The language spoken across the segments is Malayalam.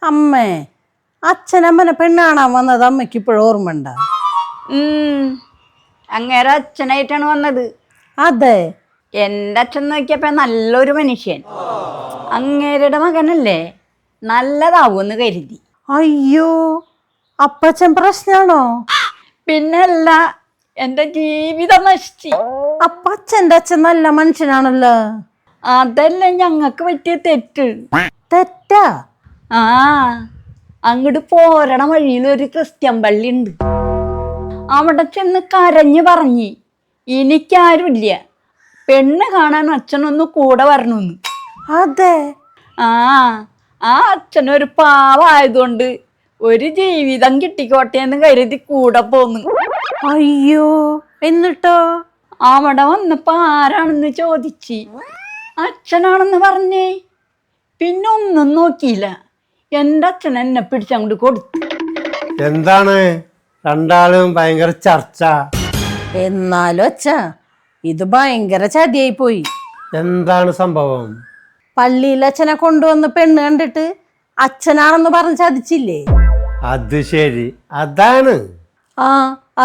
അമ്മേ, അച്ഛനമ്മനെ പെണ്ണ് കാണാൻ വന്നത് അമ്മയ്ക്ക് ഇപ്പോഴും ഓർമ്മണ്ട? അങ്ങേരെ അച്ഛനായിട്ടാണ് വന്നത്. അതെ. എൻ്റെ അച്ഛൻ നോക്കിയപ്പോ നല്ലൊരു മനുഷ്യൻ. അങ്ങേരുടെ മകനല്ലേ, നല്ലതാവൂന്ന് കരുതി. അയ്യോ, അപ്പച്ചൻ പ്രശ്നാണോ? പിന്നല്ല, എൻ്റെ ജീവിതം നശിച്ചു. അപ്പച്ചൻ്റെ അച്ഛൻ നല്ല മനുഷ്യനാണല്ലോ. അതല്ല ഞങ്ങൾക്ക് പറ്റിയ തെറ്റ്. തെറ്റാ? ആ, അങ്ങോട്ട് പോരണ വഴിയിൽ ഒരു ക്രിസ്ത്യൻ പള്ളി ഉണ്ട്. അവിടെ ചെന്ന് കരഞ്ഞു പറഞ്ഞ് എനിക്കാരുമില്ല, പെണ്ണ് കാണാൻ അച്ഛനൊന്ന് കൂടെ വരണമെന്ന്. അതെ. ആ അച്ഛനൊരു പാവായതുകൊണ്ട് ഒരു ജീവിതം കിട്ടിക്കോട്ടെ എന്ന് കരുതി കൂടെ പോന്നു. അയ്യോ, എന്നിട്ടോ? അവിടെ വന്നപ്പോ ആരാണെന്ന് ചോദിച്ച് അച്ഛനാണെന്ന് പറഞ്ഞേ. പിന്നെ ഒന്നും നോക്കിയില്ല, എൻ്റെ അച്ഛൻ എന്നെ പിടിച്ചങ്ങോട്ട് കൊടുത്തു. എന്താണ് രണ്ടാളും ഭയങ്കര ചർച്ച? എന്നാലും അച്ഛാ, ഇത് ഭയങ്കര ചതിയായി പോയി. എന്താണ് സംഭവം? പള്ളിയിൽ അച്ഛനെ കൊണ്ടുവന്ന് പെണ്ണ് കണ്ടിട്ട് അച്ഛനാണെന്ന് പറഞ്ഞ് ചതിച്ചില്ലേ? അത് ശരി, അതാണ്. ആ,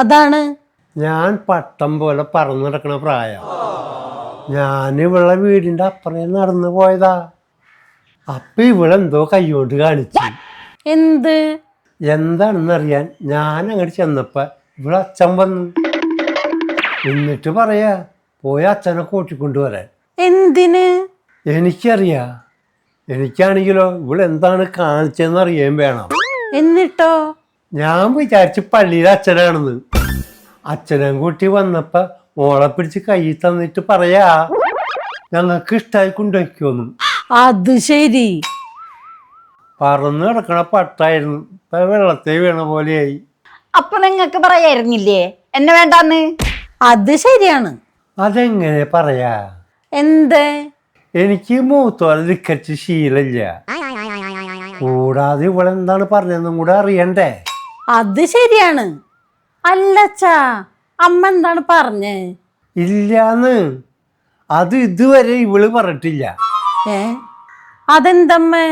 അതാണ്. ഞാൻ പട്ടം പോലെ പറന്നു നടക്കണ പ്രായം. ഞാൻ ഇവളെ വീടിന്റെ അപ്പുറം നടന്നു പോയതാ. അപ്പൊ ഇവളെന്തോ കൈകൊണ്ട് കാണിച്ചു. എന്ത്? എന്താണെന്നറിയാൻ ഞാൻ അങ്ങോട്ട് ചെന്നപ്പോ ഇവിടെ അച്ഛൻ വന്നു. എന്നിട്ട് പറയാ പോയി അച്ഛനെ കൂട്ടിക്കൊണ്ടുവരാൻ. എന്തിന്? എനിക്കറിയാ. എനിക്കാണെങ്കിലോ ഇവളെന്താണ് കാണിച്ചതെന്ന് അറിയാൻ വേണം. എന്നിട്ടോ? ഞാൻ വിചാരിച്ച് പള്ളിയിലെ അച്ഛനാണെന്ന്. അച്ഛനെ കൂട്ടി വന്നപ്പോ മോളെ പിടിച്ച് കൈ തന്നിട്ട് പറയാ ഞങ്ങൾക്ക് ഇഷ്ടമായി കൊണ്ടുവയ്ക്കുമെന്ന്. അത് ശരി. പറന്ന് കിടക്കണ പട്ടായിരുന്നു, ഇപ്പൊ വെള്ളത്തിൽ വീണ പോലെയായി. അപ്പൊ നിങ്ങക്ക് പറയായിരുന്നില്ലേ എന്നെ വേണ്ടാന്ന്? അത് ശരിയാണ്. അതെങ്ങനെ പറയാ? എന്ത്? എനിക്ക് മൂത്തോലെ ധിക്കരിച്ച് ശീലമില്ല. കൂടാതെ ഇവളെന്താണ് പറഞ്ഞതെന്നും കൂടെ അറിയണ്ടേ? അത് ശരിയാണ്. അല്ലച്ചാ, അമ്മ എന്താണ് പറഞ്ഞേ? ഇല്ലാന്ന്. അത് ഇതുവരെ ഇവള് പറഞ്ഞിട്ടില്ല. അതെന്തമ്മേ?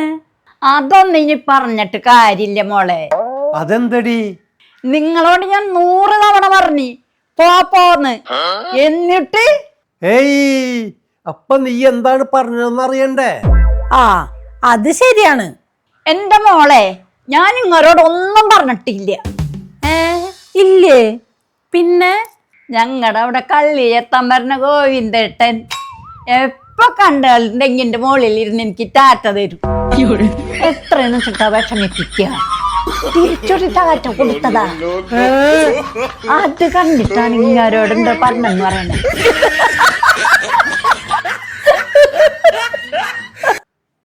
അതൊന്നും ഇനി പറഞ്ഞിട്ട് കാര്യമില്ല മോളെ. അതെന്തടി? നിങ്ങളോട് ഞാൻ 100 തവണ പറഞ്ഞു പോന്ന്. എന്നിട്ട് ഏയ്, അപ്പൊ നീ എന്താണ് പറഞ്ഞതെന്ന് അറിയണ്ടേ? ആ, അത് ശരിയാണ്. എന്റെ മോളെ, ഞാൻ നിങ്ങളോട് ഒന്നും പറഞ്ഞിട്ടില്ല. ഇല്ലേ? പിന്നെ ഞങ്ങളുടെ അവിടെ കള്ളിയെത്താൻ പറഞ്ഞ ഗോവിന്ദേട്ടൻ എപ്പൊ കണ്ടാലും തെങ്ങിന്റെ മുകളിൽ ഇരുന്ന് എനിക്ക് ടാറ്റ തരും. എത്രയെന്ന് വെച്ചിട്ടാ വിഷമിപ്പിക്കുക. തിരിച്ചൊരു ടാറ്റ കൊടുത്തതാ. അത് കണ്ടിട്ടാണ് ഇങ്ങാരോട് എന്താ പറഞ്ഞെന്ന് പറയണേ.